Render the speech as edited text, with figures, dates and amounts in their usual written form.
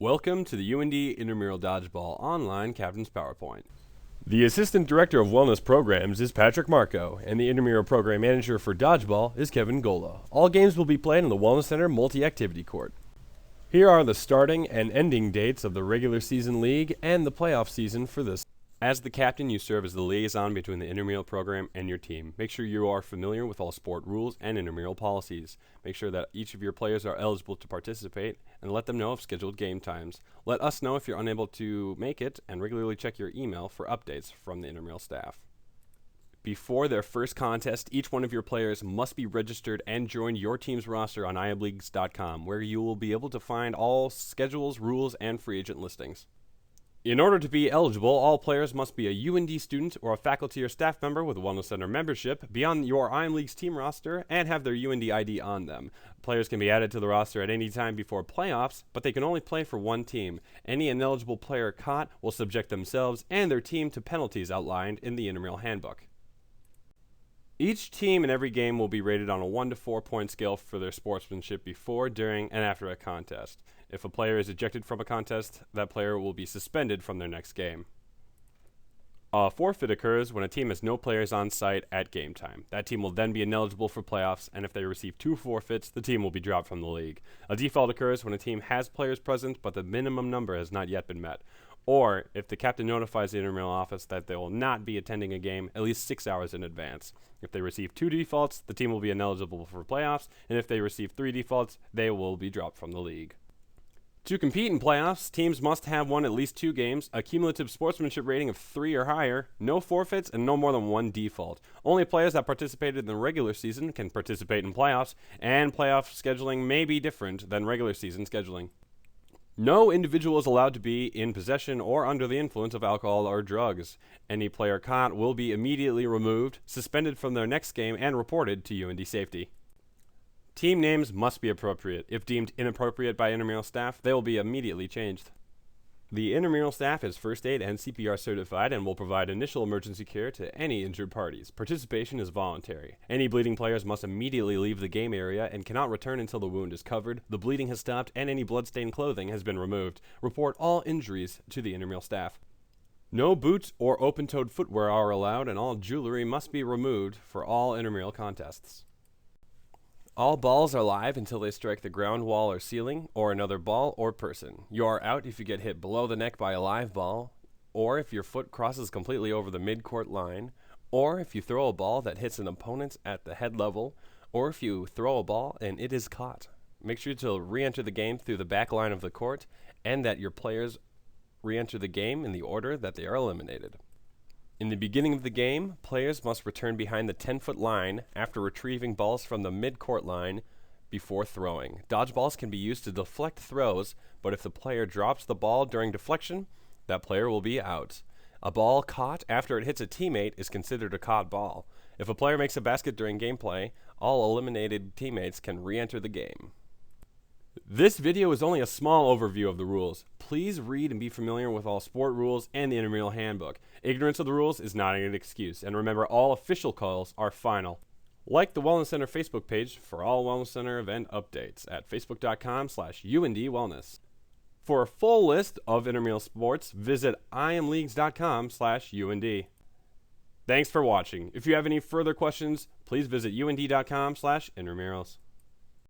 Welcome to the UND Intramural Dodgeball Online Captain's PowerPoint. The Assistant Director of Wellness Programs is Patrick Marco, and the Intramural Program Manager for Dodgeball is Kevin Gola. All games will be played in the Wellness Center Multi-Activity Court. Here are the starting and ending dates of the regular season league and the playoff season for this. As the captain, you serve as the liaison between the intramural program and your team. Make sure you are familiar with all sport rules and intramural policies. Make sure that each of your players are eligible to participate and let them know of scheduled game times. Let us know if you're unable to make it and regularly check your email for updates from the intramural staff. Before their first contest, each one of your players must be registered and join your team's roster on iamleagues.com, where you will be able to find all schedules, rules, and free agent listings. In order to be eligible, all players must be a UND student or a faculty or staff member with a Wellness Center membership, be on your IM Leagues team roster, and have their UND ID on them. Players can be added to the roster at any time before playoffs, but they can only play for one team. Any ineligible player caught will subject themselves and their team to penalties outlined in the intramural handbook. Each team in every game will be rated on a 1 to 4 point scale for their sportsmanship before, during, and after a contest. If a player is ejected from a contest, that player will be suspended from their next game. A forfeit occurs when a team has no players on site at game time. That team will then be ineligible for playoffs, and if they receive 2 forfeits, the team will be dropped from the league. A default occurs when a team has players present, but the minimum number has not yet been met. Or if the captain notifies the intramural office that they will not be attending a game at least 6 hours in advance. If they receive 2 defaults, the team will be ineligible for playoffs, and if they receive 3 defaults, they will be dropped from the league. To compete in playoffs, teams must have won at least 2 games, a cumulative sportsmanship rating of 3 or higher, no forfeits, and no more than 1 default. Only players that participated in the regular season can participate in playoffs, and playoff scheduling may be different than regular season scheduling. No individual is allowed to be in possession or under the influence of alcohol or drugs. Any player caught will be immediately removed, suspended from their next game, and reported to UND safety. Team names must be appropriate. If deemed inappropriate by intramural staff, they will be immediately changed. The intramural staff is first aid and CPR certified and will provide initial emergency care to any injured parties. Participation is voluntary. Any bleeding players must immediately leave the game area and cannot return until the wound is covered, the bleeding has stopped, and any blood-stained clothing has been removed. Report all injuries to the intramural staff. No boots or open-toed footwear are allowed, and all jewelry must be removed for all intramural contests. All balls are live until they strike the ground wall or ceiling, or another ball or person. You are out if you get hit below the neck by a live ball, or if your foot crosses completely over the mid-court line, or if you throw a ball that hits an opponent at the head level, or if you throw a ball and it is caught. Make sure to re-enter the game through the back line of the court, and that your players re-enter the game in the order that they are eliminated. In the beginning of the game, players must return behind the 10-foot line after retrieving balls from the mid-court line before throwing. Dodgeballs can be used to deflect throws, but if the player drops the ball during deflection, that player will be out. A ball caught after it hits a teammate is considered a caught ball. If a player makes a basket during gameplay, all eliminated teammates can re-enter the game. This video is only a small overview of the rules. Please read and be familiar with all sport rules and the intramural handbook. Ignorance of the rules is not an excuse, and remember all official calls are final. Like the Wellness Center Facebook page for all Wellness Center event updates at facebook.com/UNDWellness. For a full list of intramural sports, visit iamleagues.com/UND. Thanks for watching. If you have any further questions, please visit UND.com/intramurals.